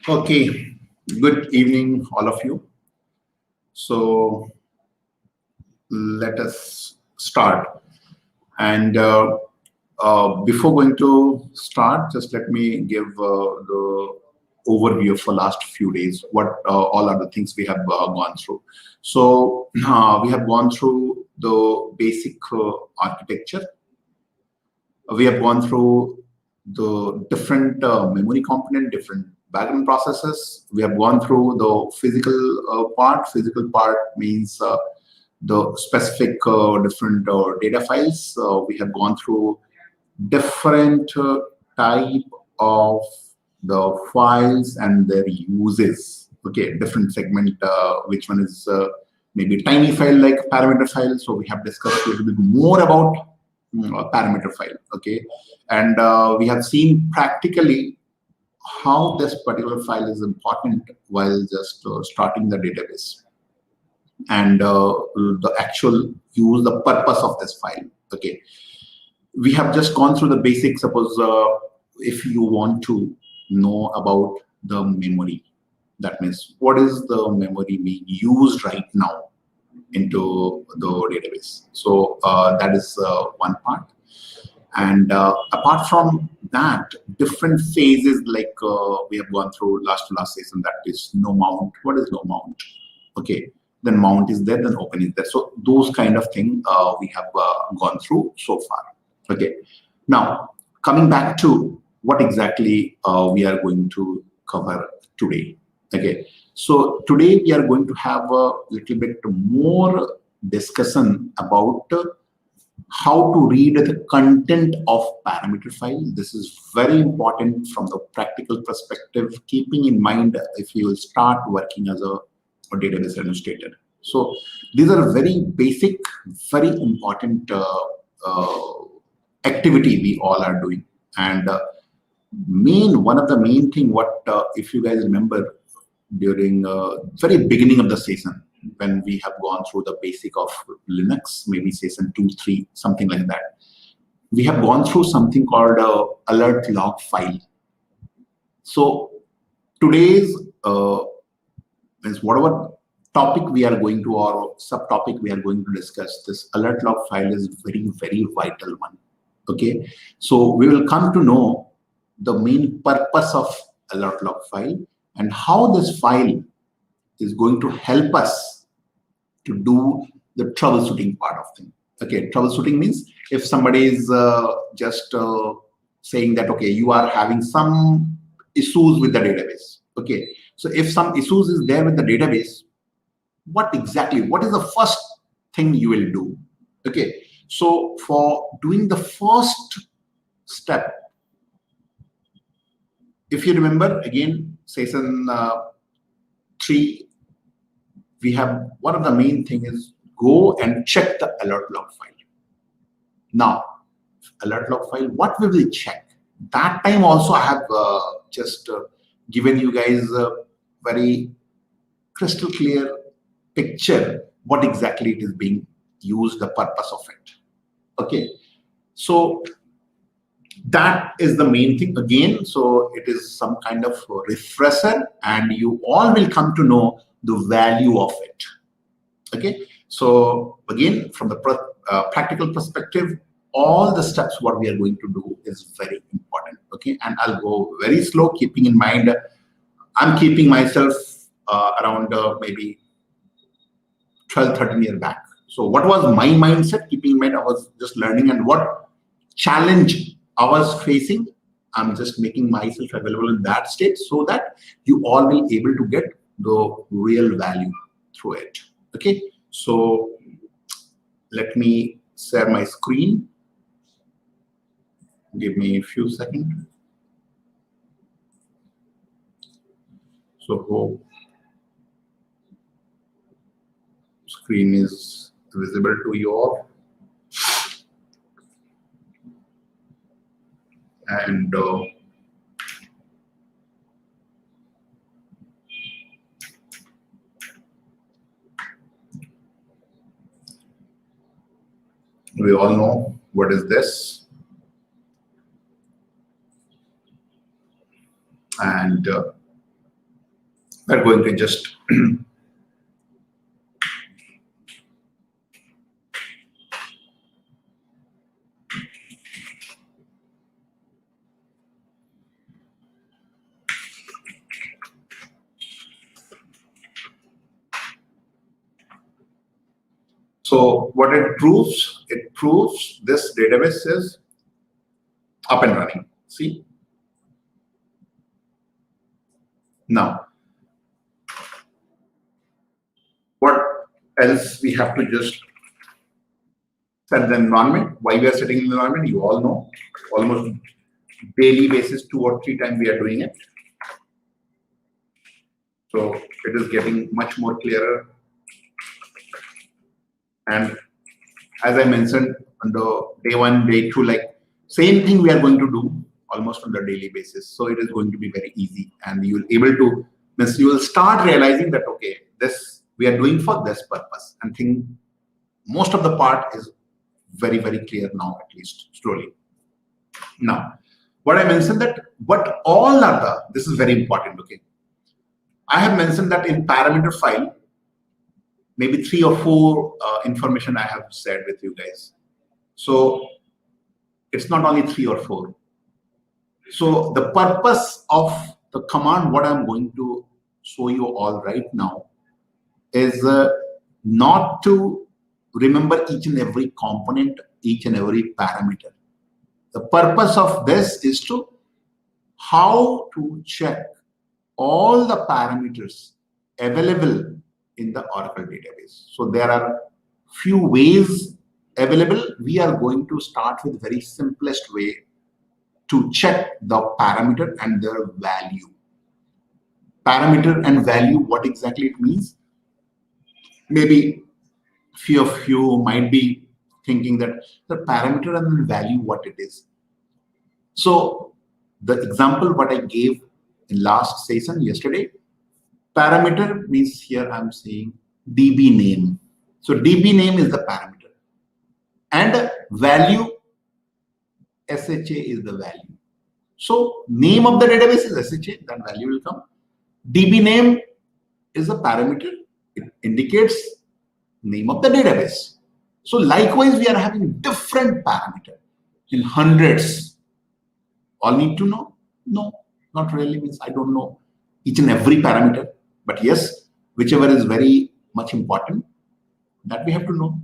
Okay, good evening, all of you. So let us start. And before going to start, just let me give the overview for last few days, what all are the things we have gone through. So we have gone through the basic architecture. We have gone through the different memory component, different background processes. We have gone through the physical part. Physical part means the specific different data files. We have gone through different type of the files and their uses. Okay, different segment, which one is maybe tiny file like parameter file. So we have discussed a little bit more about parameter file. Okay, and we have seen practically how this particular file is important while just starting the database, and the actual use, the purpose of this file. Okay, we have just gone through the basics. Suppose if you want to know about the memory, that means what is the memory being used right now into the database. So that is one part. And apart from that, different phases like we have gone through last session, that is no mount. What is no mount? Okay, then mount is there, then open is there. So those kind of thing we have gone through so far. Okay, now coming back to what exactly we are going to cover today. Okay, so today we are going to have a little bit more discussion about how to read the content of parameter file. This is very important from the practical perspective, keeping in mind if you will start working as a database administrator. So these are very basic, very important activity we all are doing. And one of the main thing, what if you guys remember during very beginning of the session, when we have gone through the basic of Linux, maybe session 2, 3, something like that, we have gone through something called alert log file. So today's is whatever topic we are going to, or subtopic we are going to discuss, this alert log file is very, very vital one. Okay, so we will come to know the main purpose of alert log file and how this file is going to help us to do the troubleshooting part of thing. Okay, troubleshooting means if somebody is just saying that, okay, you are having some issues with the database. Okay, so if some issues is there with the database, what is the first thing you will do? Okay, so for doing the first step, if you remember again, session 3, we have one of the main thing is go and check the alert log file. Now, alert log file, what we will check? That time also I have just given you guys a very crystal clear picture what exactly it is being used, the purpose of it. Okay, so that is the main thing again. So it is some kind of refresher, and you all will come to know the value of it. Okay, so again, from the practical perspective, all the steps what we are going to do is very important. Okay, and I'll go very slow, keeping in mind I'm keeping myself around maybe 12-13 years back. So what was my mindset? Keeping in mind I was just learning, and what challenge I was facing, I'm just making myself available in that state so that you all will be able to get the real value through it. Okay, so let me share my screen. Give me a few seconds. So hope screen is visible to you all. And we all know what is this. And we're going to just so what it proves this database is up and running. See, now what else we have to just set the environment. Why we are setting the environment, you all know, almost daily basis, 2 or 3 times we are doing it. So it is getting much more clearer. And as I mentioned, on the day 1, day 2, like same thing we are going to do almost on the daily basis. So it is going to be very easy, and you will able to, means you will start realizing that okay, this we are doing for this purpose, and think most of the part is very, very clear now, at least slowly. Now, what I mentioned that what all are the, this is very important, okay. I have mentioned that in parameter file, maybe 3 or 4 information I have shared with you guys. So it's not only 3 or 4. So the purpose of the command, what I'm going to show you all right now, is not to remember each and every component, each and every parameter. The purpose of this is to how to check all the parameters available in the Oracle database. So there are few ways available. We are going to start with very simplest way to check the parameter and their value. Parameter and value, what exactly it means? Maybe few of you might be thinking that the parameter and the value, what it is. So the example what I gave in last session yesterday, parameter means here I'm saying DB name. So DB name is the parameter, and value, SHA is the value. So name of the database is SHA, then value will come. DB name is a parameter. It indicates name of the database. So likewise, we are having different parameter in hundreds. All need to know? No, not really. Means I don't know each and every parameter, but yes, whichever is very much important, that we have to know.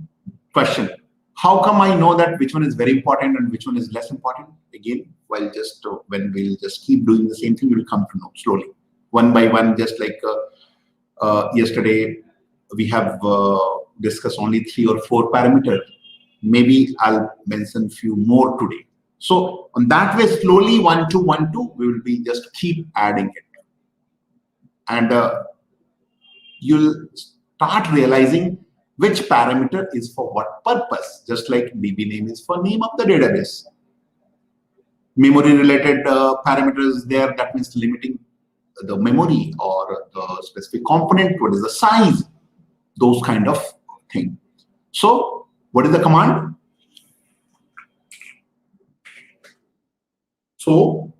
Question: how come I know that which one is very important and which one is less important? Again, while just when we'll just keep doing the same thing, we will come to know slowly, one by one. Just like yesterday, we have discussed only 3 or 4 parameters. Maybe I'll mention few more today. So on that way, slowly 1, 2, 1, 2, we will be just keep adding it, and you'll start realizing which parameter is for what purpose. Just like DB name is for name of the database. Memory related parameters there, that means limiting the memory or the specific component, what is the size, those kind of thing. So what is the command? So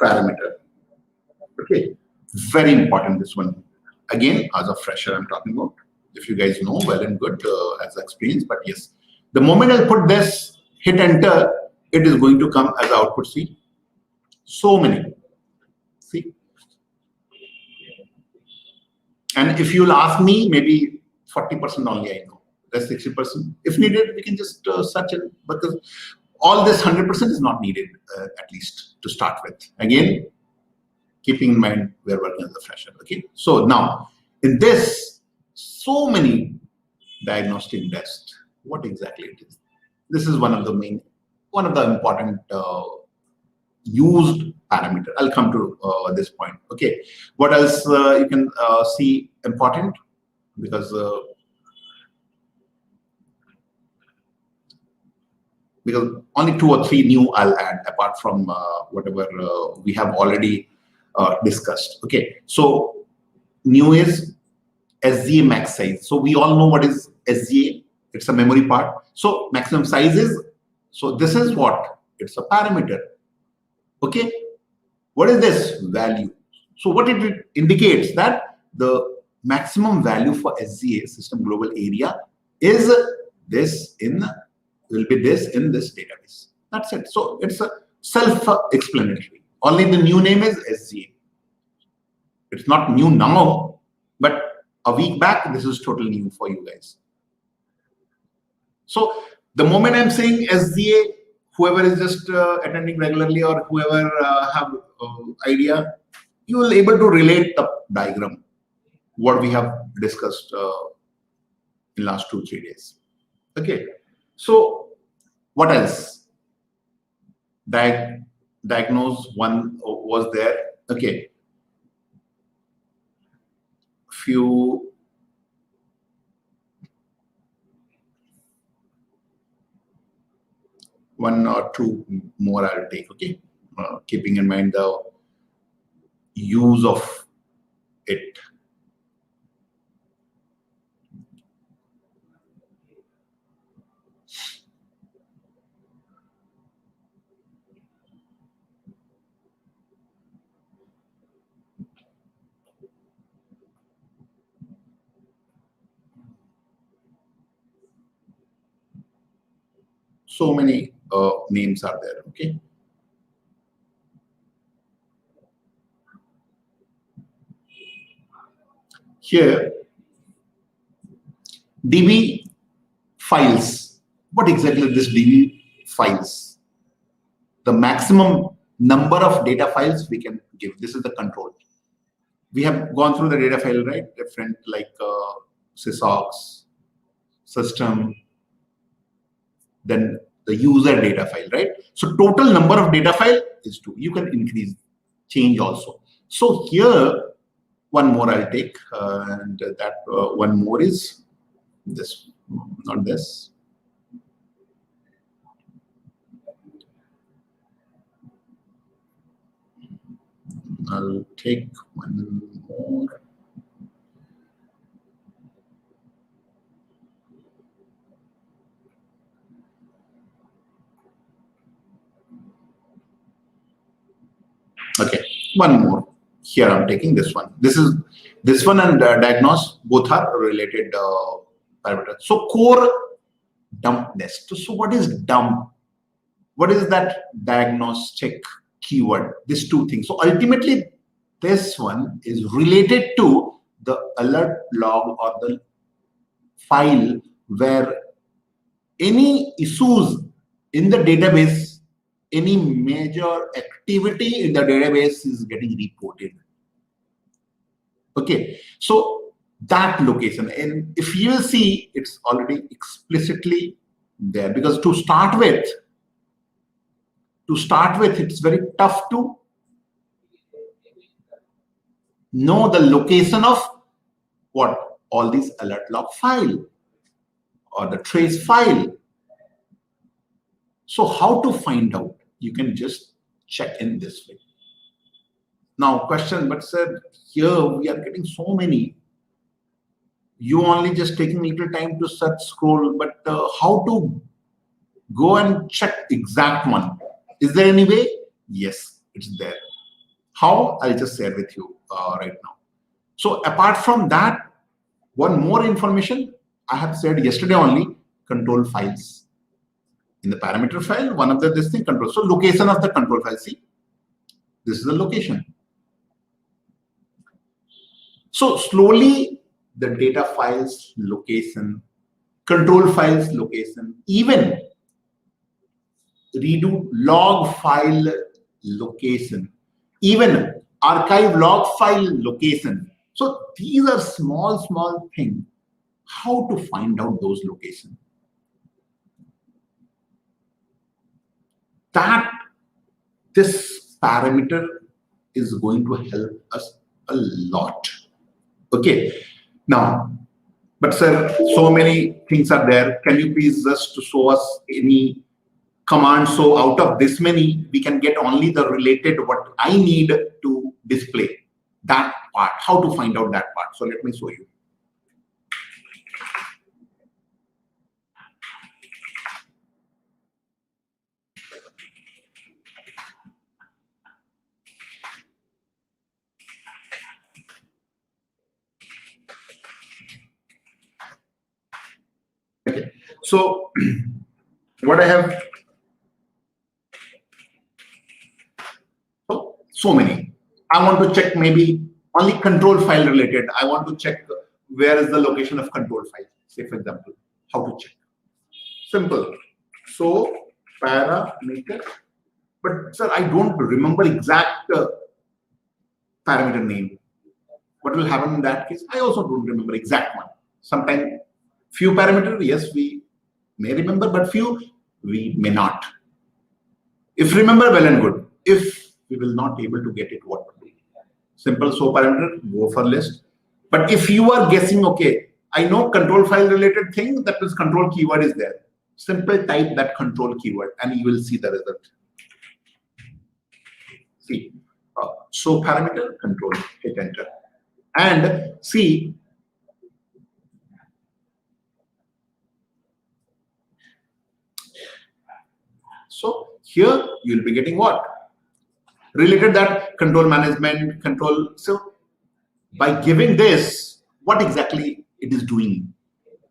parameter, okay, very important this one. Again, as a fresher I'm talking about. If you guys know, well and good as experience, but yes, the moment I'll put this, hit enter, it is going to come as output. See, so many. See, and if you'll ask me, maybe 40% only I know. That's 60%. If needed, we can just search it, because all this 100% is not needed, at least to start with. Again, keeping in mind we're working as a fresher. Okay, so now in this, so many diagnostic tests. What exactly it is? This is one of the main, one of the important used parameter. I'll come to this point. Okay, what else you can see important? Because only 2 or 3 new I'll add apart from whatever we have already discussed. Okay, so new is SGA max size. So we all know what is SGA. It's a memory part. So maximum size is, so this is what? It's a parameter. Okay, What is this value? So what it indicates that the maximum value for SGA, System Global Area, is this will be this in this database. That's it. So it's a self-explanatory. Only the new name is SGA. It's not new now, but a week back, this is totally new for you guys. So the moment I'm saying SGA, whoever is just attending regularly or whoever have idea, you will able to relate the diagram, what we have discussed in last 2-3 days. Okay. So what else? Diagnose one was there. Okay. Few one or two more I'll take. Okay. Keeping in mind the use of it. So many names are there. Okay. Here, DB files. What exactly is this DB files? The maximum number of data files we can give. This is the control. We have gone through the data file, right? Different like sysocs, system, then the user data file, right? So total number of data file is 2. You can increase, change also. So here, one more I'll take, and that one more is this, not this. I'll take one more. Okay, one more. Here I'm taking this one. This one and diagnose both are related parameters. So core dump nest. So what is dump? What is that diagnostic keyword? These two things. So ultimately, this one is related to the alert log or the file where any issues in the database, any major activity in the database is getting reported. Okay, so that location, and if you will see, it's already explicitly there, because to start with, it's very tough to know the location of what? All these alert log file or the trace file. So how to find out? You can just check in this way. Now question, but sir, here we are getting so many. You only just taking little time to search, scroll, but how to go and check exact one? Is there any way? Yes, it's there. How? I'll just share with you right now. So apart from that, one more information I have said yesterday only, control files. In the parameter file, one of this thing control. So location of the control file. See, this is the location. So slowly the data files location, control files location, even redo log file location, even archive log file location. So these are small things. How to find out those locations? That this parameter is going to help us a lot. Okay. Now, but sir, so many things are there. Can you please just show us any command? So out of this many, we can get only the related what I need to display. That part, how to find out that part. So let me show you. So what I have, so many. I want to check maybe only control file related. I want to check where is the location of control file. Say for example, how to check. Simple. So parameter, but sir, I don't remember exact parameter name. What will happen in that case? I also don't remember exact one. Sometimes few parameters, yes, we may remember, but few we may not. If remember, well and good. If we will not able to get it, what to do? Simple. So parameter, go for list. But if you are guessing, okay, I know control file related thing, that is control keyword is there. Simple type that control keyword and you will see the result. See, so parameter control, hit enter. And see, so here you will be getting what? Related that control management, control. So by giving this, what exactly it is doing?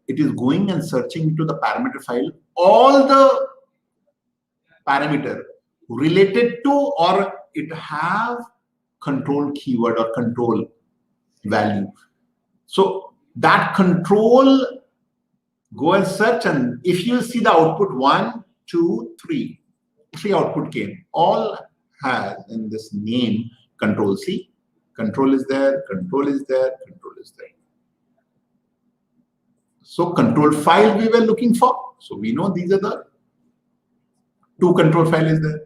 It is going and searching into the parameter file, all the parameter related to or it have control keyword or control value. So that control, go and search, and if you see the output 1, 2, 3 output came, all has in this name control. See, control is there, control is there, control is there. So control file we were looking for. So we know these are the 2 control file is there.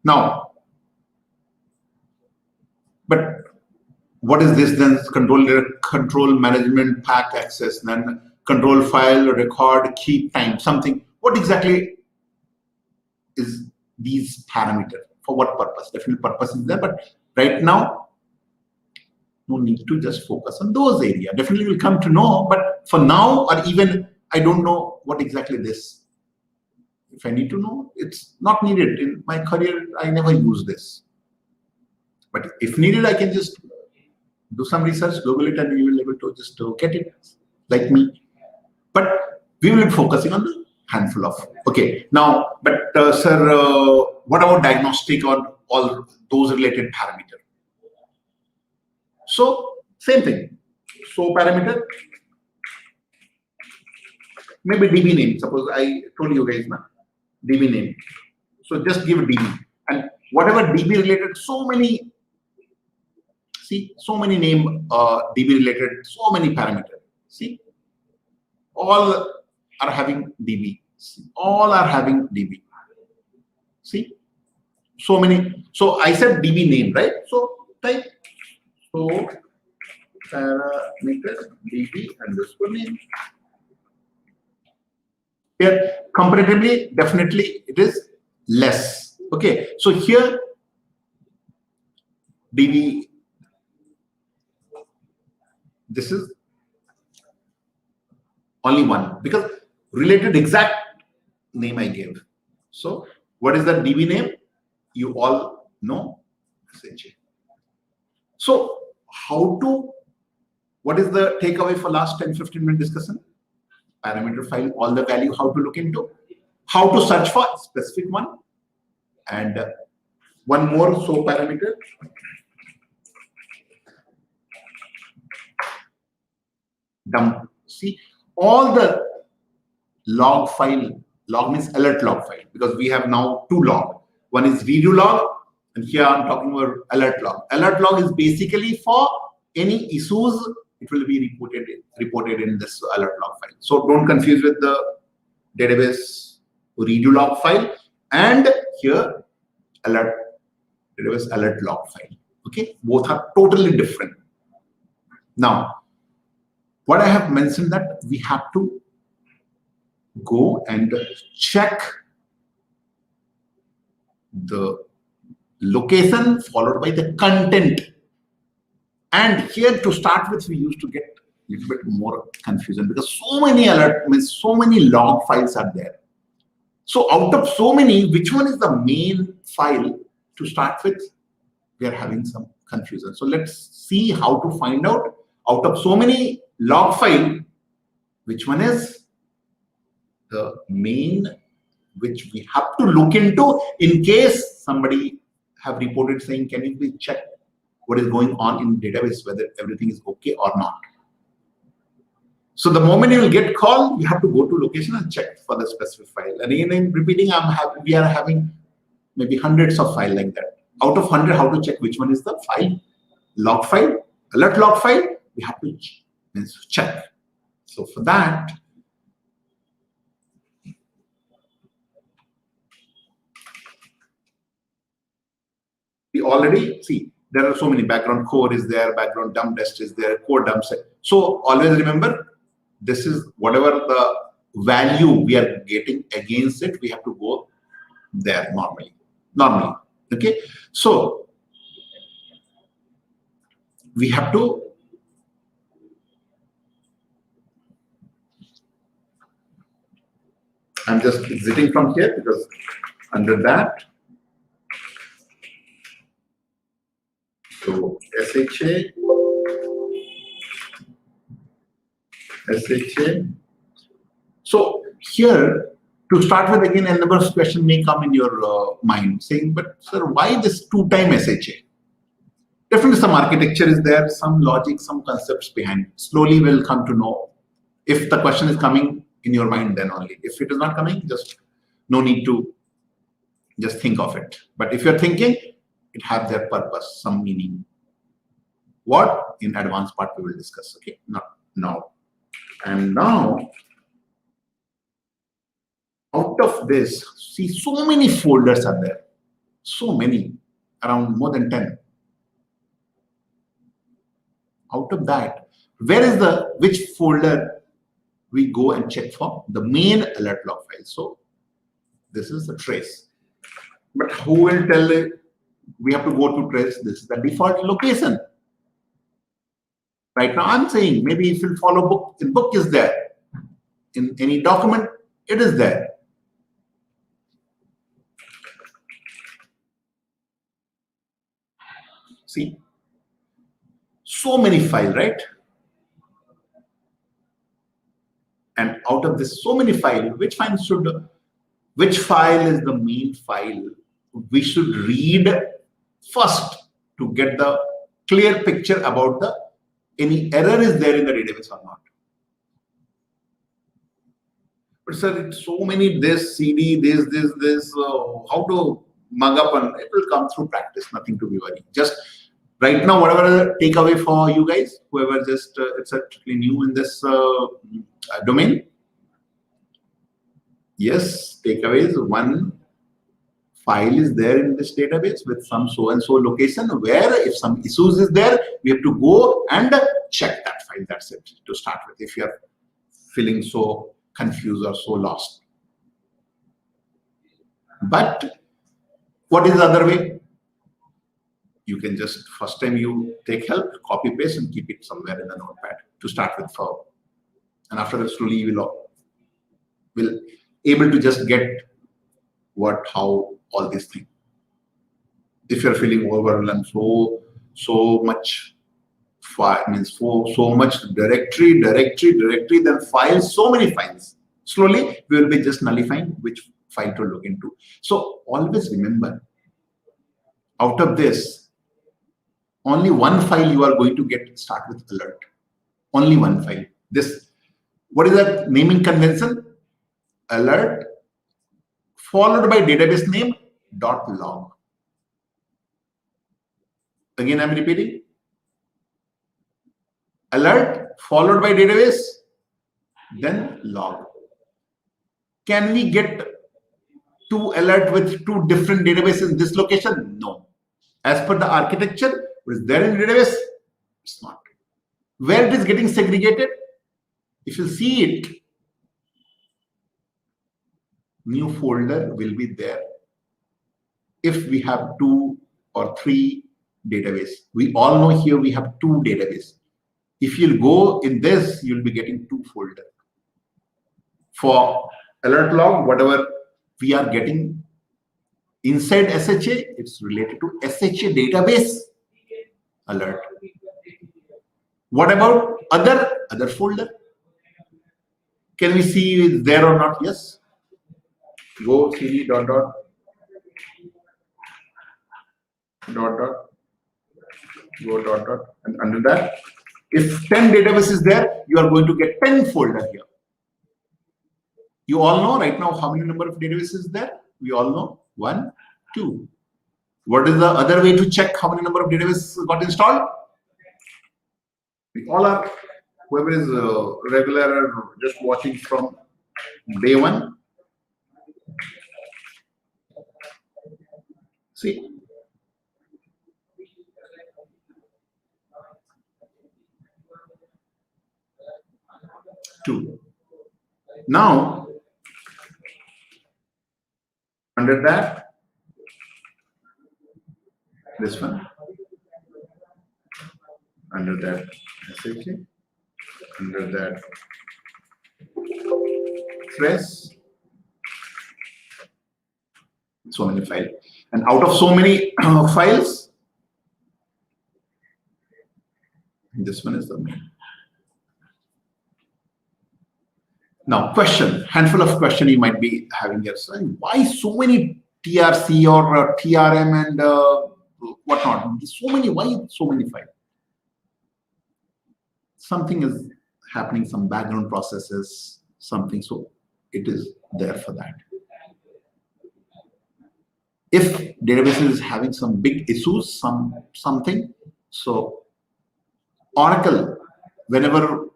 Now, but what is this then? Control management pack access, then control file record keep time something. What exactly is these parameters? For what purpose? Definitely purpose is there, but right now no need to just focus on those areas. Definitely will come to know, but for now or even I don't know what exactly this. If I need to know, it's not needed. In my career, I never use this. But if needed, I can just do some research, Google it, and we will be able to just get it, like me. But we will be focusing on the handful of. Okay, now, but sir, what about diagnostic or all those related parameters? So same thing. So parameter, maybe DB name. Suppose I told you guys now, DB name. So just give DB, and whatever DB related, so many. See, so many name DB related, so many parameters. See, all are having DB. See, all are having DB. See, so many. So I said DB name, right? So type so parameter DB underscore name. Here, comparatively, definitely it is less. Okay, so here DB. This is only one because related exact name I gave. So what is the DB name? You all know SHA. So how to, what is the takeaway for last 10-15 minute discussion? Parameter file, all the value, how to look into, how to search for specific one, and one more, so parameter. Dump. See, all the log file, log means alert log file, because we have now 2 log. One is video log, and here I'm talking about alert log. Alert log is basically for any issues, it will be reported in this alert log file. So don't confuse with the database redo log file and here alert database alert log file. Okay, both are totally different. Now, what I have mentioned that we have to go and check the location followed by the content. And here to start with, we used to get a little bit more confusion because so many alert means so many log files are there. So out of so many, which one is the main file to start with? We are having some confusion. So let's see how to find out of so many log file, Which one is the main, which we have to look into in case somebody have reported saying, can you please check what is going on in database, whether everything is okay or not. So the moment you will get call, you have to go to location and check for the specific file. And again, I'm repeating, we are having maybe hundreds of files like that. Out of 100, how to check which one is the file? Log file, alert log file, we have to check. So for that, we already see there are so many. Background core is there, background dump test is there, core dump set. So always remember, this is whatever the value we are getting against it, we have to go there normally. Okay, so we have to I'm just exiting from here because under that, so SHA. So here, to start with, again, a number of questions may come in your mind saying, but sir, why this 2-time SHA? Definitely some architecture is there, some logic, some concepts behind. Slowly we'll come to know. If the question is coming in your mind, then only. If it is not coming, just no need to just think of it. But if you're thinking, it has their purpose, some meaning. What? In advanced part we will discuss, okay? Not now. And now, out of this, see, so many folders are there. So many, around more than 10. Out of that, which folder we go and check for? The main alert log file. So this is the trace. But who will tell it? We have to go to trace. This is the default location. Right now, I'm saying maybe if you follow book, the book is there. In any document, it is there. See, so many files, right? And out of this so many files, which file is the main file we should read first to get the clear picture about any error is there in the database or not. But sir, it's so many this CD, this, how to mug up, and it will come through practice, nothing to be worried. Just right now, whatever the takeaway for you guys, whoever just it's actually new in this domain. Yes, takeaways, one file is there in this database with some so and so location where if some issues is there, we have to go and check that file. That's it to start with. If you're feeling so confused or so lost. But what is the other way? You can just first time you take help, copy paste and keep it somewhere in the notepad to start with for. And after that, slowly you will able to just get what, how, all these things. If you're feeling overwhelmed, so much file means so much directory, then files, so many files. Slowly we will be just nullifying which file to look into. So always remember, out of this, only one file you are going to get start with alert. Only one file. This, what is that naming convention? Alert followed by database name .log. Again, I'm repeating. Alert followed by database, then log. Can we get two alert with two different databases in this location? No. As per the architecture, what is there in the database? It's not. Where it is getting segregated? If you see it, new folder will be there. If we have 2 or 3 database, we all know here we have 2 database. If you'll go in this, you'll be getting 2 folder. For alert log, whatever we are getting inside SHA, it's related to SHA database alert. What about other folder? Can we see it's there or not? Yes. Go cd dot dot dot dot go dot dot, and under that, if 10 database is there, you are going to get 10 folder here. You all know right now how many number of databases is there? We all know 1, 2. What is the other way to check how many number of databases got installed? We all are, whoever is regular or just watching from day one. See, two. Now, under that, this one, under that, SHA, under that, press, so many files. And out of so many files, this one is the main. Now, question, handful of question you might be having here. So why so many TRC or TRM and whatnot? So many, why so many files? Something is happening, some background processes, something, so it is there for that. If database is having some big issues, something, so Oracle, whenever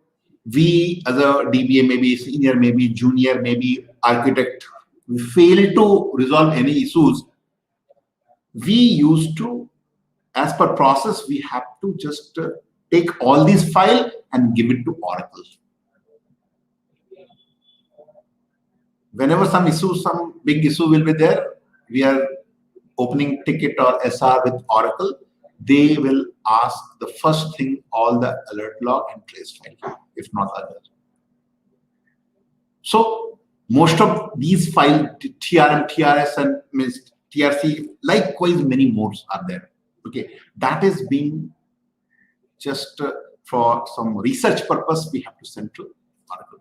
we as a DBA, maybe senior, maybe junior, maybe architect, we fail to resolve any issues, we used to, as per process, we have to just take all these files and give it to Oracle. Whenever some issue, some big issue will be there, we are opening ticket or SR with Oracle, they will ask the first thing, all the alert log and trace file, if not others. So most of these files, TRM, TRS, and TRC, likewise many modes are there. Okay, that is being just for some research purpose, we have to send to Oracle.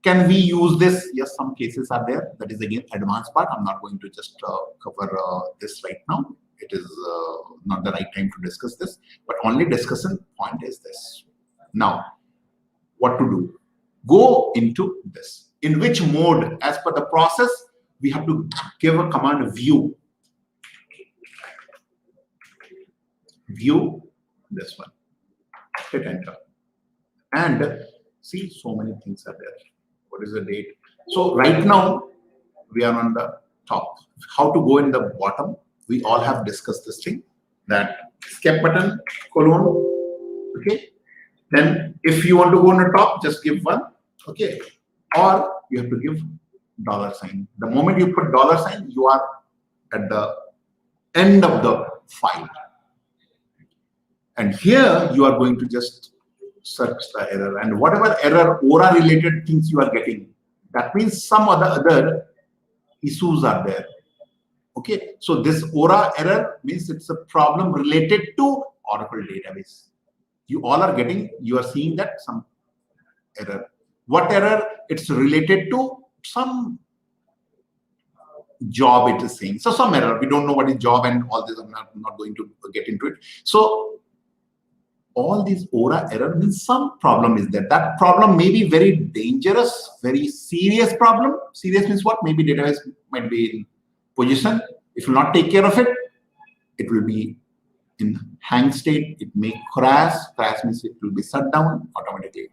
Can we use this? Yes, some cases are there. That is again advanced part. I'm not going to just cover this right now. It is not the right time to discuss this, but only discussion point is this. Now, what to do? Go into this. In which mode? As per the process, we have to give a command view. View this one. Hit enter. And see, so many things are there. What is the date? So right now, we are on the top. How to go in the bottom? We all have discussed this thing, that escape button, colon, okay? Then if you want to go on the top, just give one, okay? Or you have to give $sign. The moment you put $sign, you are at the end of the file. And here you are going to just search the error, and whatever error, Aura related things you are getting, that means some other issues are there. Okay, so this Aura error means it's a problem related to Oracle database. You all are getting, you are seeing that some error. What error? It's related to some job, it is saying. So some error, we don't know what is job and all this, I'm not going to get into it. So all these Aura error means some problem is there. That problem may be very dangerous, very serious problem. Serious means what? Maybe database might be in position. If you not take care of it, it will be in hang state. It may crash. Crash means it will be shut down automatically.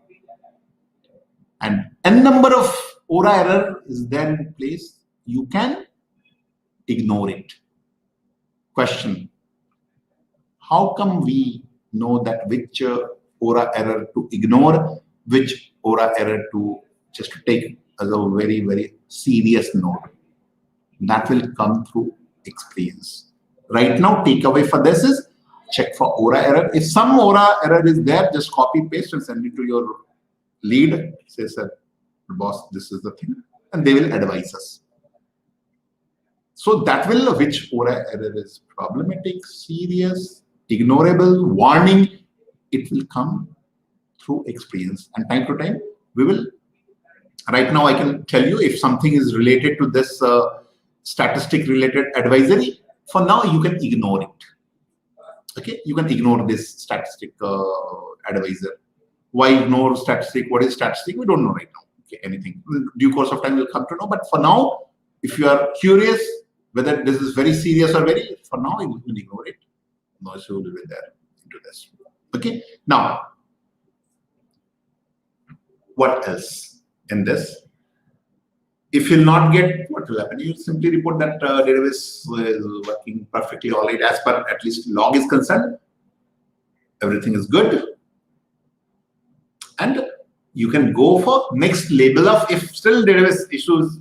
And n number of Aura error is there in place. You can ignore it. Question: how come we know that which Aura error to ignore, which Aura error to just take as a very, very serious note? That will come through experience. Right now, takeaway for this is check for Aura error. If some Aura error is there, just copy, paste, and send it to your lead. Say, sir, boss, this is the thing, and they will advise us. So that will, which Aura error is problematic, serious, ignorable, warning, it will come through experience. And time to time, we will Right now, I can tell you if something is related to this statistic related advisory. For now, you can ignore it. Okay, you can ignore this statistic advisor. Why ignore statistic? What is statistic? We don't know right now. Okay, anything. In due course of time, we'll come to know. But for now, if you are curious whether this is very serious or very, for now, you can ignore it. No issue will be there into this. Okay. Now, what else in this? If you'll not get, what will happen? You simply report that database is working perfectly all right as per at least log is concerned. Everything is good. And you can go for next label of, if still database issues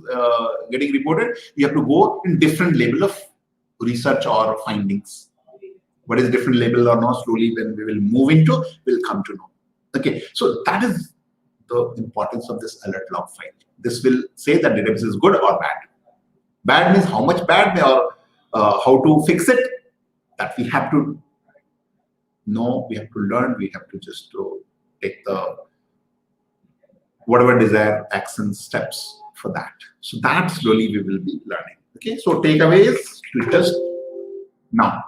getting reported, you have to go in different label of research or findings. What is different label or not, slowly when we will move into, we'll come to know. Okay, so that is the importance of this alert log file. This will say that database is good or bad. Bad means how much bad or how to fix it. That we have to know, we have to learn, we have to just take the whatever desired action steps for that. So that slowly we will be learning. Okay, so takeaways to just now.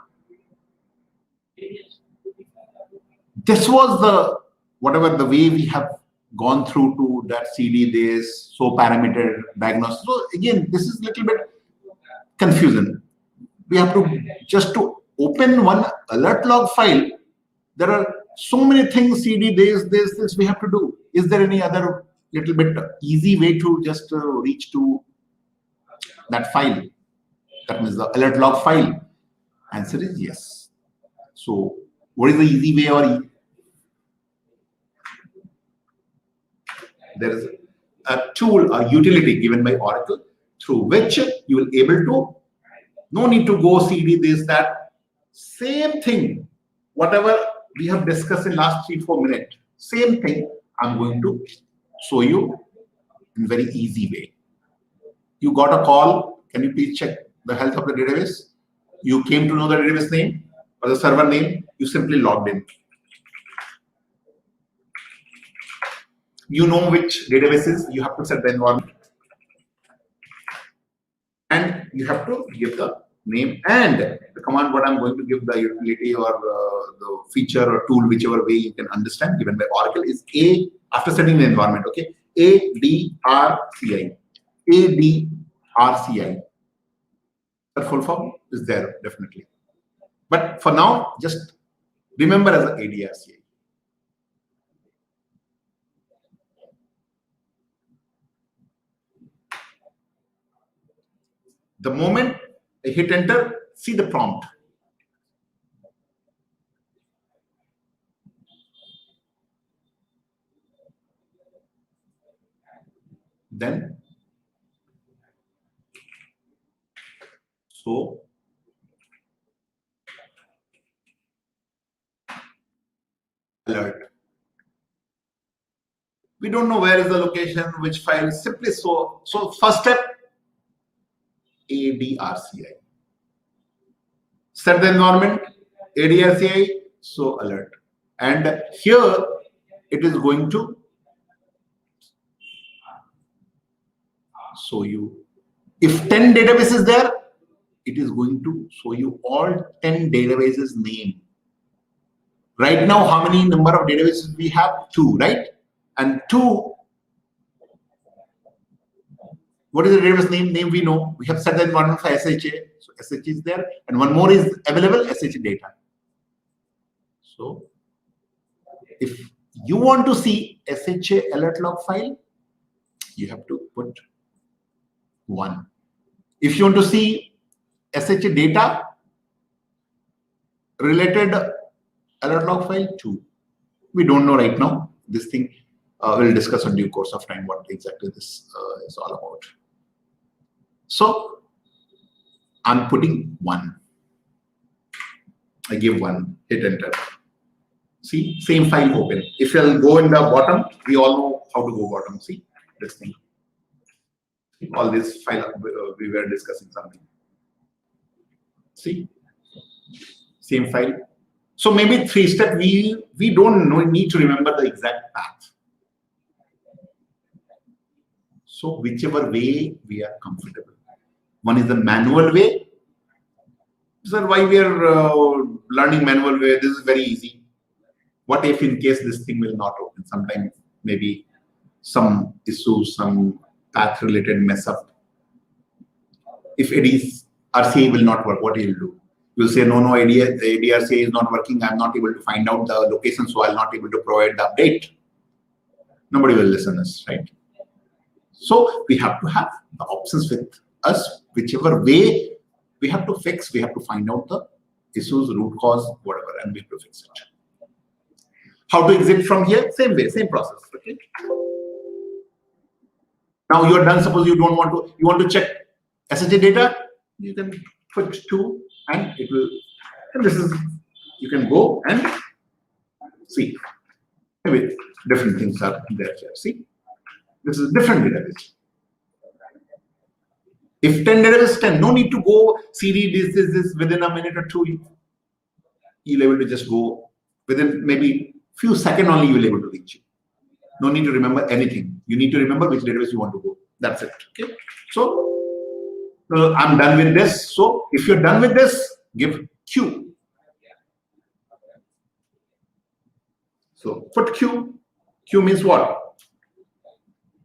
This was the whatever the way we have gone through to that CD days, so parameter diagnosis. So again, this is a little bit confusion. We have to just to open one alert log file. There are so many things CD days, this we have to do. Is there any other little bit easy way to just reach to that file? That means the alert log file. Answer is yes. So what is the easy way or there is a tool or utility given by Oracle through which you will able to, no need to go CD this, that, same thing, whatever we have discussed in last 3-4 minutes, same thing I'm going to show you in very easy way. You got a call, can you please check the health of the database? You came to know the database name or the server name, you simply logged in. You know which databases, you have to set the environment. And you have to give the name and the command what I'm going to give the utility or the feature or tool, whichever way you can understand, given by Oracle is A, after setting the environment, okay, ADRCI. ADRCI. The full form is there, definitely. But for now, just remember as an ADRCI. The moment I hit enter, see the prompt. Then, so alert. We don't know where is the location, which file, simply so first step, ADRCI. Set the environment, ADRCI, so alert. And here it is going to show you, if 10 databases there, it is going to show you all 10 databases name. Right now, how many number of databases we have? 2, right? And 2, what is the database name? Name we know. We have set the environment for SHA. So SHA is there. And one more is available, SHA data. So if you want to see SHA alert log file, you have to put 1. If you want to see SHA data related alert log file, 2. We don't know right now. This thing we'll discuss in due course of time what exactly this is all about. So I'm putting 1. I give 1, hit enter. See, same file open. If you'll go in the bottom, we all know how to go bottom. See this thing. All this file we were discussing something. See, same file. So maybe 3-step. We don't need to remember the exact path. So whichever way we are comfortable. One is the manual way. Sir, why we are learning manual way? This is very easy. What if in case this thing will not open? Sometimes maybe some issues, some path related mess up. If RCA will not work, what you will do? You will say, no, ADRCA is not working. I'm not able to find out the location, so I'll not able to provide the update. Nobody will listen to us, right? So we have to have the options with us, whichever way we have to fix, we have to find out the issues, root cause, whatever, and we have to fix it. How to exit from here? Same way, same process. Okay. Now you are done. Suppose you don't want to, you want to check SHA data. You can put 2, and it will. And this is, you can go and see. Maybe different things are there. See, this is different database. If 10 database 10, no need to go CD this within a minute or two. You'll able to just go within maybe few seconds only. You will able to reach it. No need to remember anything. You need to remember which database you want to go. That's it. Okay. So I'm done with this. So if you're done with this, give Q. So put Q. Q means what?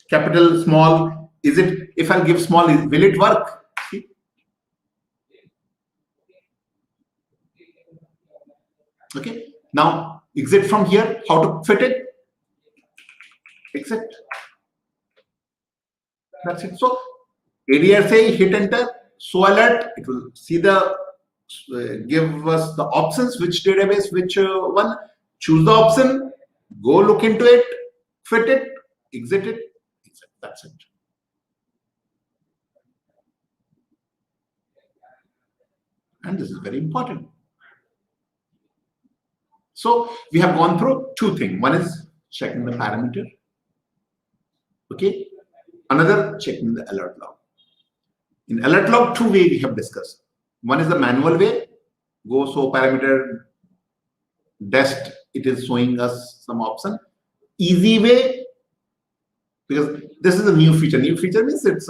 Capital, small. Is it? If I'll give small, will it work? See? Okay. Now exit from here. How to fit it? Exit. That's it. So ADRCA, hit enter, show alert. It will see the give us the options, which database, which one. Choose the option. Go look into it. Fit it. Exit it. Exit. That's it. And this is very important. So we have gone through 2 things. One is checking the parameter. Okay. Another, checking the alert log. In alert log, 2 ways we have discussed. One is the manual way. Go show parameter dest. It is showing us some option. Easy way, because this is a new feature. New feature means it's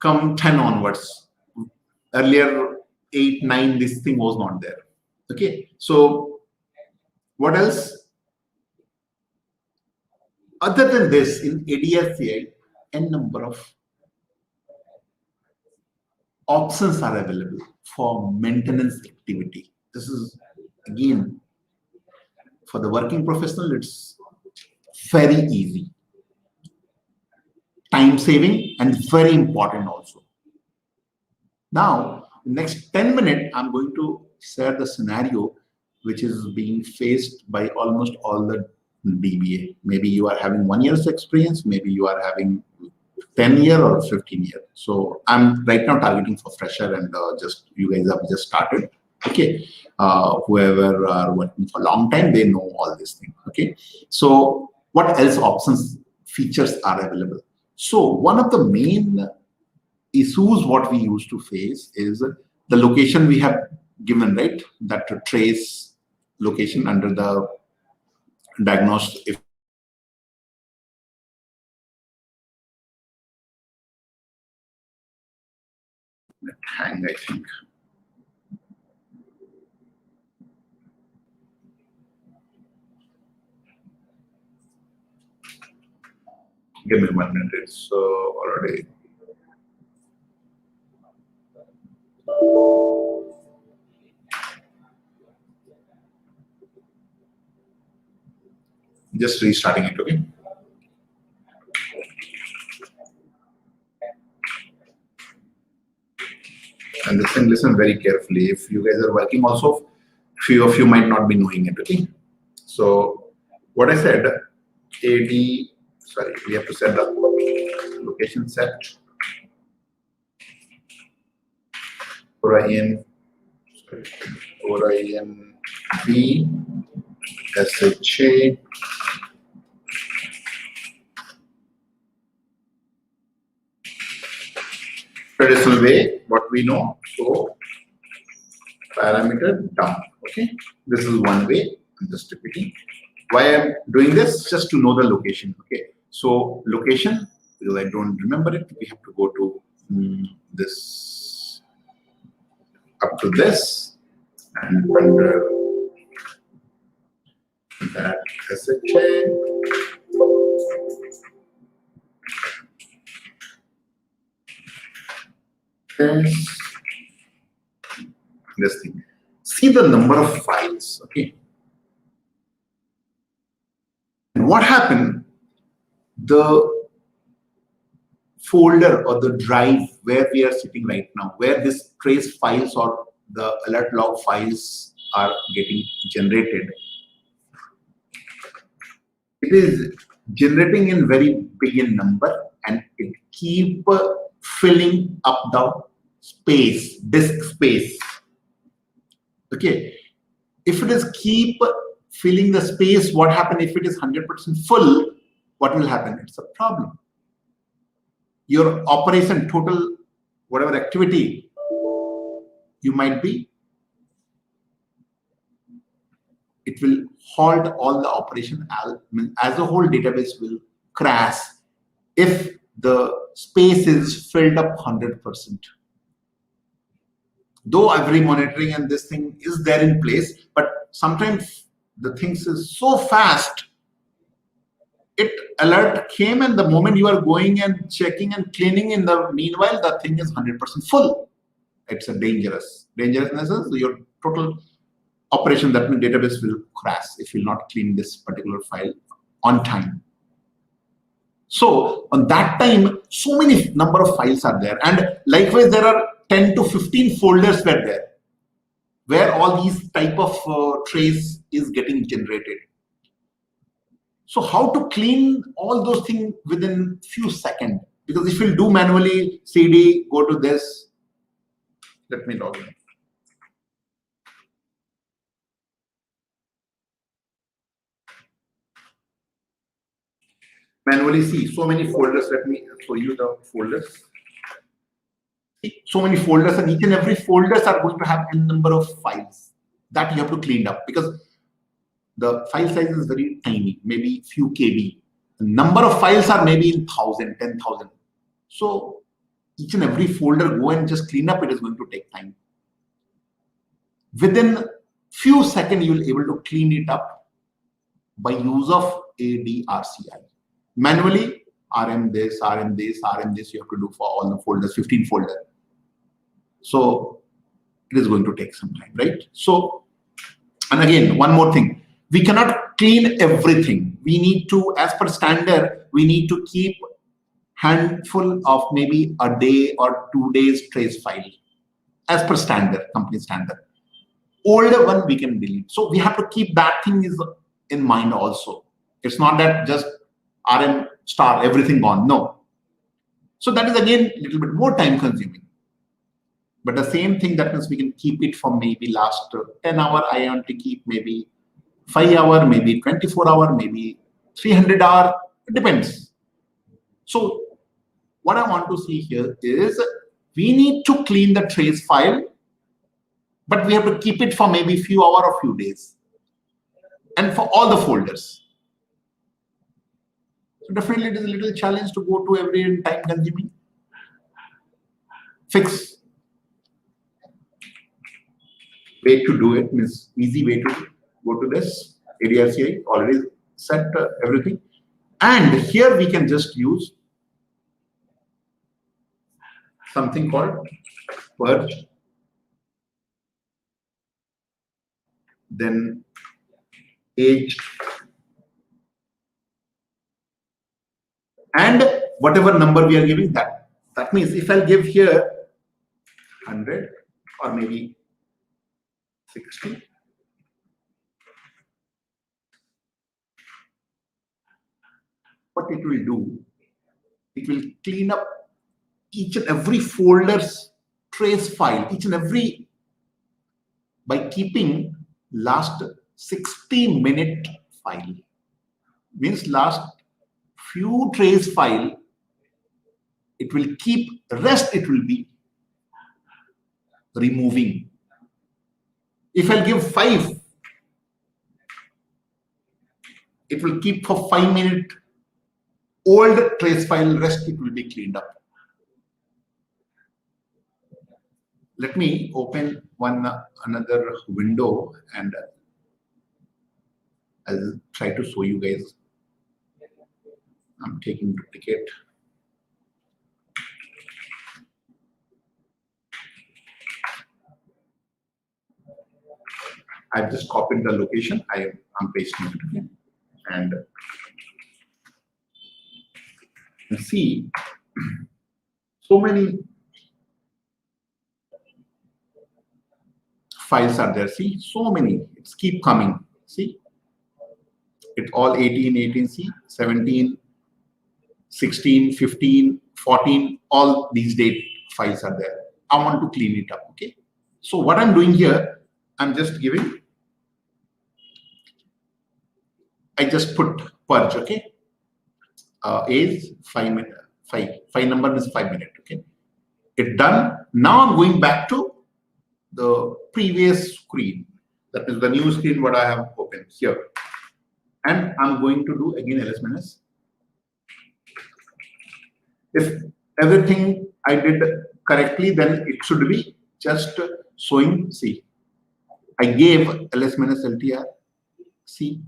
come 10 onwards. Earlier 8, 9, this thing was not there. Okay. So what else? Other than this, in ADRCA, n number of options are available for maintenance activity. This is again for the working professional, it's very easy, time saving, and very important also. Now, next 10 minutes, I'm going to share the scenario which is being faced by almost all the DBA. Maybe you are having 1 year's experience, maybe you are having 10 year or 15 year. So I'm right now targeting for fresher, and just you guys have just started. Okay, whoever are working for a long time, they know all these things. Okay, so what else options, features are available? So one of the main issues what we used to face is the location we have given, right? That to trace location under the diagnostic. Hang, I think. Give me 1 minute. It's already. Just restarting it, okay? And listen very carefully. If you guys are working also, few of you might not be knowing it, okay? So what I said, we have to set the location set Orion B SHA traditional way, what we know. So parameter dump. Okay, this is one way. I'm just repeating. Why I'm doing this? Just to know the location. Okay, so location because I don't remember it. We have to go to this, up to this, and under that SHA. This thing. See the number of files, okay? And what happened? The folder or the drive where we are sitting right now, where this trace files or the alert log files are getting generated, it is generating in very big in number, and it keep filling up the space, disk space. Okay, if it is keep filling the space, what happens if it is 100% full? What will happen? It's a problem. Your operation, total whatever activity you might be, it will halt all the operation. As a whole, database will crash if the space is filled up 100%. Though every monitoring and this thing is there in place, but sometimes the things is so fast, it alert came, and the moment you are going and checking and cleaning, in the meanwhile the thing is 100% full. It's a dangerousness is your total operation. That means database will crash if you will not clean this particular file on time. So on that time, so many number of files are there, and likewise there are 10 to 15 folders were there where all these type of trace is getting generated. So how to clean all those things within few seconds? Because if you do manually, CD, go to this. Let me log in. Manually see so many folders. Let me show you the folders. So many folders, and each and every folders are going to have a number of files that you have to clean up, because the file size is very tiny, maybe few KB. The number of files are maybe in 1,000, 10,000. So each and every folder, go and just clean up. It is going to take time. Within few seconds, you will be able to clean it up by use of ADRCI. Manually, RM this, RM this, RM this, you have to do for all the folders, 15 folders. So it is going to take some time, right? So, and again, one more thing, we cannot clean everything. We need to, as per standard, we need to keep handful of maybe a day or 2 days trace file, as per standard, company standard. Older one we can delete. So we have to keep that thing is in mind also. It's not that just RM star, everything gone. No. So that is again a little bit more time consuming. But the same thing, that means we can keep it for maybe last 10 hours. I want to keep maybe 5 hours, maybe 24 hours, maybe 300 hours. It depends. So what I want to see here is we need to clean the trace file, but we have to keep it for maybe few hours or few days, and for all the folders. So definitely it is a little challenge to go to every time consuming. Fix. Way to do it means easy way to go to this ADRCI, already set everything. And here we can just use something called purge. Then age. And whatever number we are giving, that means if I'll give here 100 or maybe 60, what it will do, it will clean up each and every folder's trace file, each and every, by keeping last 60-minute file. Means last few trace file, it will keep, rest it will be removing. If I'll give 5, it will keep for 5 minutes. old trace file, rest it will be cleaned up. Let me open another window and I'll try to show you guys. I'm taking duplicate. I've just copied the location. I'm pasting it again. And see, so many files are there. See, so many. It's keep coming. See, it's all 18, 18, see, 17, 16, 15, 14, all these date files are there. I want to clean it up, okay? So what I'm doing here, I'm just giving, I just put purge, okay? Age 5 minutes, file number is 5 minutes, okay? It's done. Now I'm going back to the previous screen. That is the new screen what I have opened here. And I'm going to do again ls-. If everything I did correctly, then it should be just showing, see, I gave ls-ltr, see.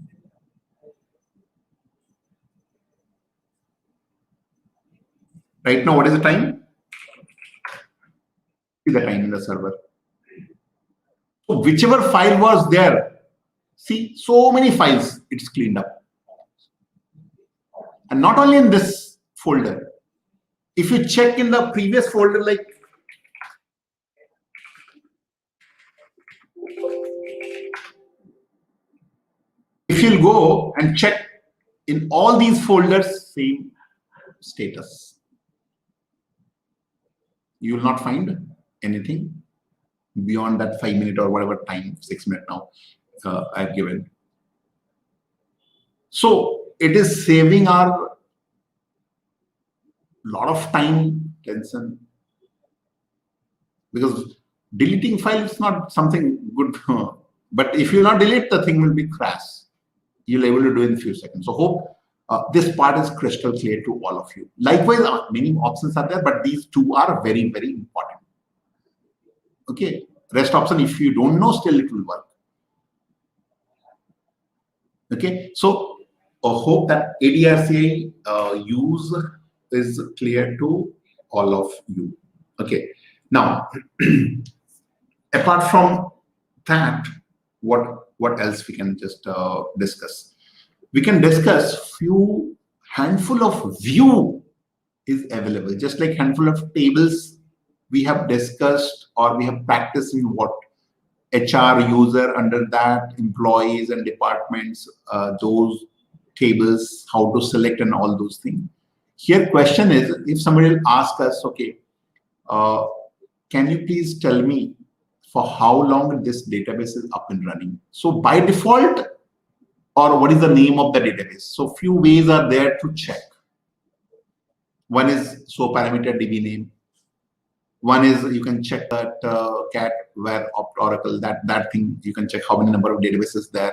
Right now, what is the time? See the time in the server. So whichever file was there, see, so many files, it's cleaned up. And not only in this folder. If you check in the previous folder, like if you'll go and check in all these folders, same status. You will not find anything beyond that 5 minute or whatever time, 6 minutes now I've given. So it is saving our lot of time, tension, because deleting files is not something good. But if you not delete, the thing will be crash. You'll be able to do in a few seconds. So hope this part is crystal clear to all of you. Likewise, many options are there, but these two are very, very important. Okay, rest option, if you don't know, still it will work. Okay, so I hope that ADRCI use is clear to all of you. Okay, now apart from that, what else we can just discuss? We can discuss few handful of view is available, just like handful of tables we have discussed or we have practiced in what HR user under that, employees and departments, those tables, how to select and all those things. Here question is, if somebody will ask us, okay, can you please tell me for how long this database is up and running? So by default, or what is the name of the database? So few ways are there to check. One is show parameter DB name. One is you can check that cat where Oracle, that thing, you can check how many number of databases there.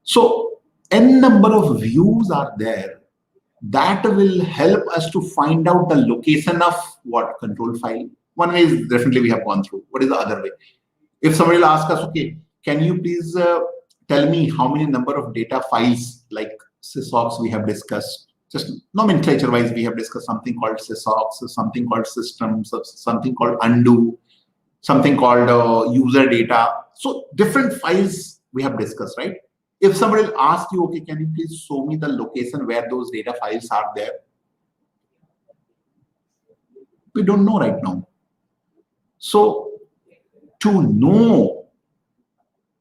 So n number of views are there that will help us to find out the location of what control file. One way is definitely we have gone through. What is the other way? If somebody will ask us, okay, can you please tell me how many number of data files like sysocs we have discussed? Just nomenclature wise, we have discussed something called sysocs, something called systems, something called undo, something called user data. So different files we have discussed, right? If somebody will ask you, okay, can you please show me the location where those data files are there? We don't know right now. So to know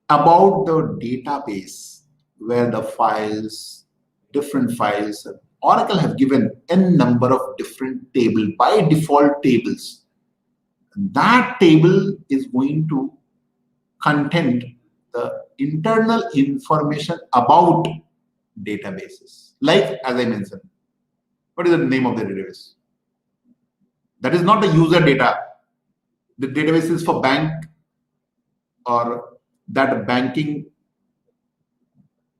about the database where the files, different files, Oracle have given n number of different table by default tables. That table is going to contain the internal information about databases. Like, as I mentioned, what is the name of the database? That is not the user data. The database is for bank or that banking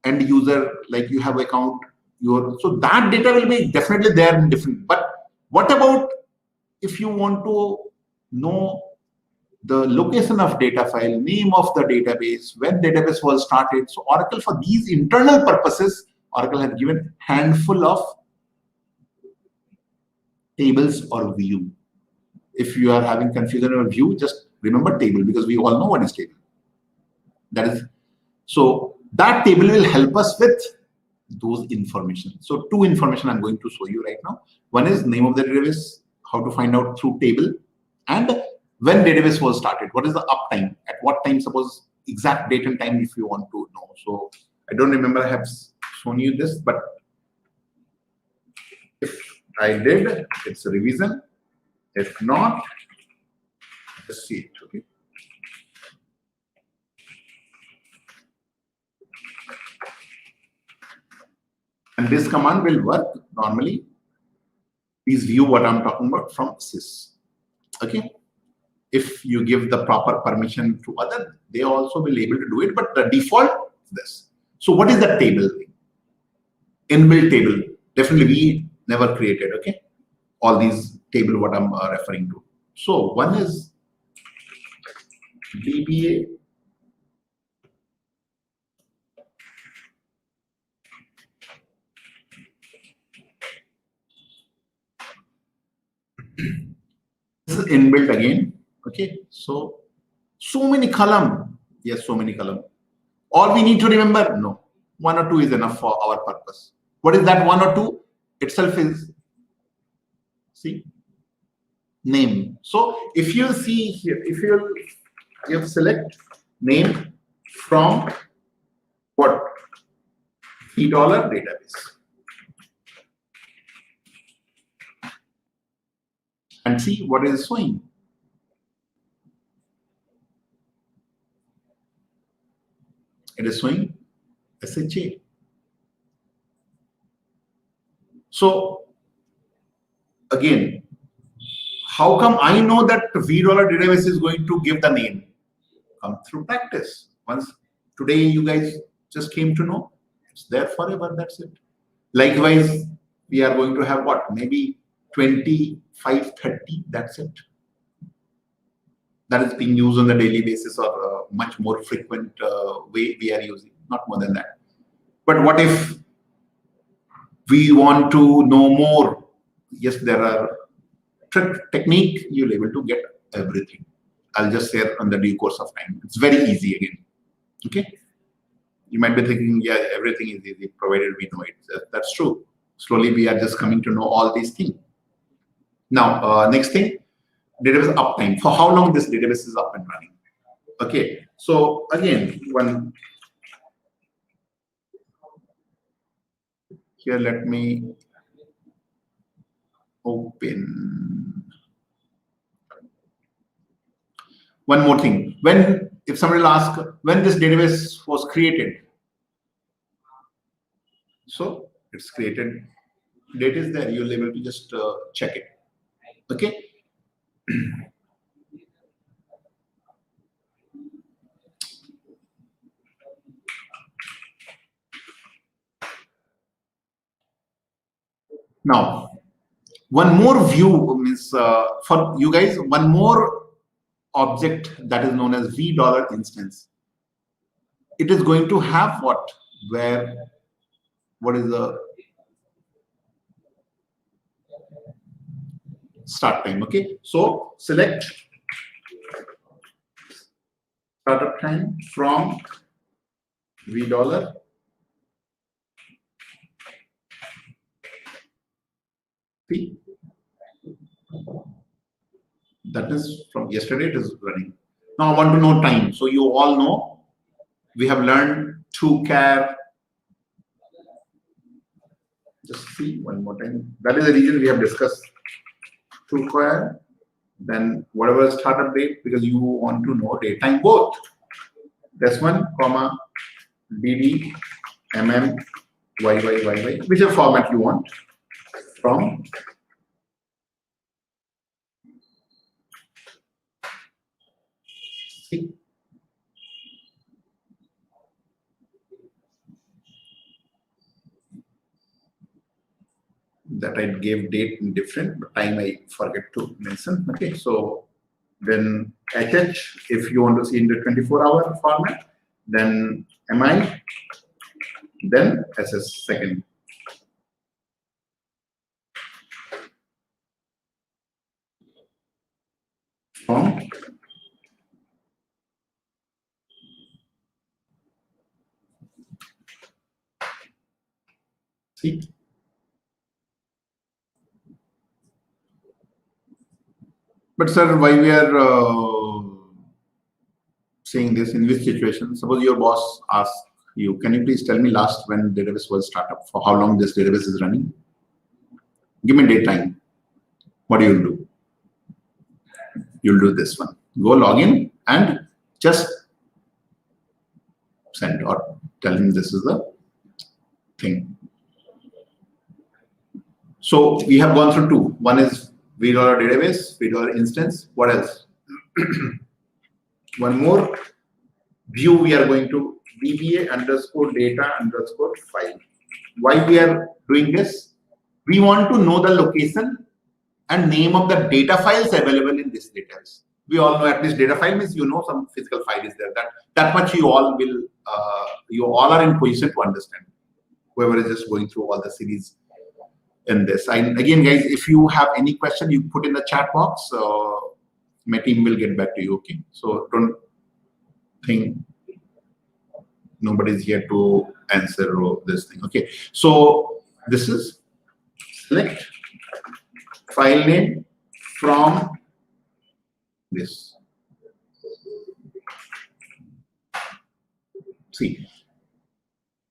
end user, like you have account so that data will be definitely there in different. But what about if you want to know the location of data file, name of the database, when database was started? So Oracle, for these internal purposes, Oracle has given handful of tables or view. If you are having confusion or view, just remember table, because we all know what is table. That is, so that table will help us with those information. So two information I'm going to show you right now. One is name of the database, how to find out through table, and when database was started, what is the uptime, at what time, suppose exact date and time if you want to know. So I don't remember I have shown you this, but if I did, it's a revision. If not, just see it. Okay. And this command will work normally. Please view what I'm talking about from sys. Okay. If you give the proper permission to other, they also will able to do it. But the default is this. So what is the table? Inbuilt table. Definitely we never created. Okay. All these table what I'm referring to. So one is DBA. This is inbuilt again. Okay. So many column. Yes, so many column. All we need to remember, no. One or two is enough for our purpose. What is that one or two? Itself is, see, name. So if you see here, if you select name from what? $3 database. And see what is showing. It is showing SHA. So again, how come I know that $3 database is going to give the name? Come through practice. Once today you guys just came to know, it's there forever. That's it. Likewise, we are going to have what? Maybe 25, 30. That's it. That is being used on a daily basis or a much more frequent way we are using. Not more than that. But what if we want to know more? Yes, there are technique you'll able to get everything. I'll just share on the due course of time. It's very easy again. Okay. You might be thinking, yeah, everything is easy provided we know it. That's true. Slowly we are just coming to know all these things. Now, next thing, database uptime. For how long this database is up and running? Okay. So again, here, let me open one more thing. If somebody will ask when this database was created, so it's created, date is there, you'll be able to just check it. Okay. Now, one more view means for you guys, one more object that is known as $V instance. It is going to have what? What is the start time? Okay. So select startup time from $V. See, that is from yesterday it is running. Now I want to know time. So you all know we have learned to care. Just see one more time. That is the reason we have discussed to care. Then whatever startup date, because you want to know date time both. This one, comma, DD, MM, YY, whichever format you want from C. that I gave date in different, but time I forget to mention. Okay, so then HH, if you want to see in the 24-hour format, then MI, then SS second. Form. See. But sir, why we are saying this, in which situation? Suppose your boss asks you, can you please tell me last when database was started up, for how long this database is running? Give me date time. What do you do? You'll do this one. Go log in and just send or tell him this is the thing. So we have gone through two. One is we do our database, we do our instance. What else? One more view we are going to DBA underscore data underscore file. Why we are doing this? We want to know the location and name of the data files available in this database. We all know at least data file means you know some physical file is there. That much you all will you all are in position to understand. Whoever is just going through all the series in this. And again, guys, if you have any question, you put in the chat box. My team will get back to you. Okay, so don't think nobody's here to answer this thing. Okay, so this is select file name from this. See,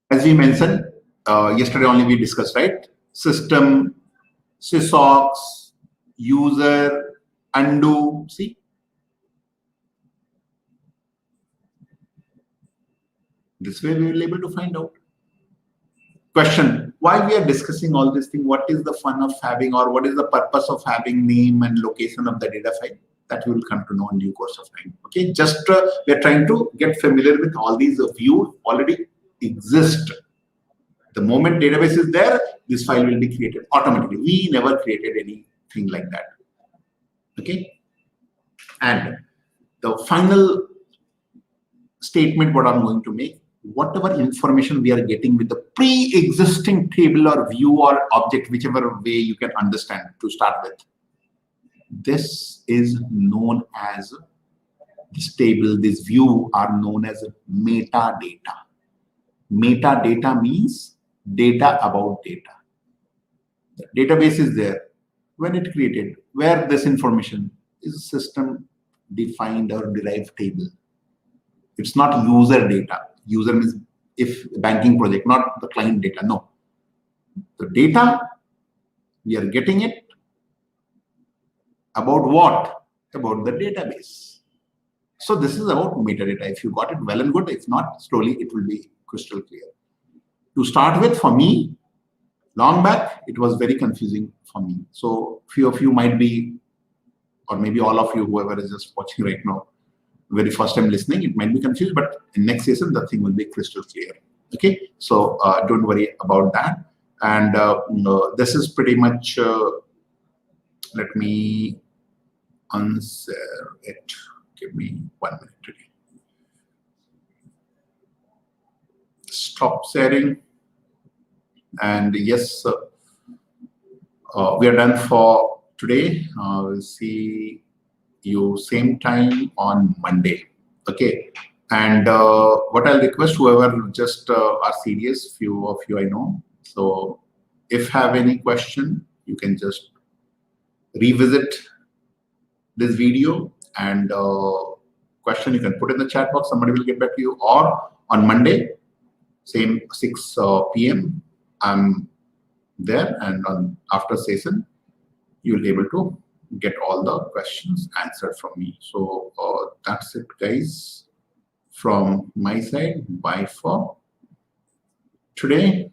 as we mentioned yesterday, only we discussed, right? System, sysocs, user, undo. See, this way we will be able to find out. Question: why we are discussing all this thing? What is the fun of having, or what is the purpose of having name and location of the data file? That we will come to know in due course of time. Okay, just we are trying to get familiar with all these views already exist. The moment database is there, this file will be created automatically. We never created anything like that. Okay, and the final statement what I'm going to make, whatever information we are getting with the pre-existing table or view or object, whichever way you can understand to start with, this is known as, this table, this view are known as metadata. Metadata means data about data. The database is there. When it created, where this information is system defined or derived table. It's not user data. User means if banking project, not the client data. No. The data, we are getting it about what? About the database. So this is about metadata. If you got it, well and good. If not, slowly it will be crystal clear. To start with, for me, long back, it was very confusing for me. So few of you might be, or maybe all of you, whoever is just watching right now, very first time listening, it might be confused, but in next session, the thing will be crystal clear. Okay, so don't worry about that. And this is pretty much, let me unshare it. Give me 1 minute today. Stop sharing. And yes, we are done for today. We'll see you same time on Monday. Okay. And what I'll request, whoever just are serious, few of you I know. So if have any question, you can just revisit this video, and question you can put in the chat box. Somebody will get back to you. Or on Monday, same 6 p.m. I'm there, and on after session, you will be able to get all the questions answered from me. So that's it, guys. From my side, bye for today.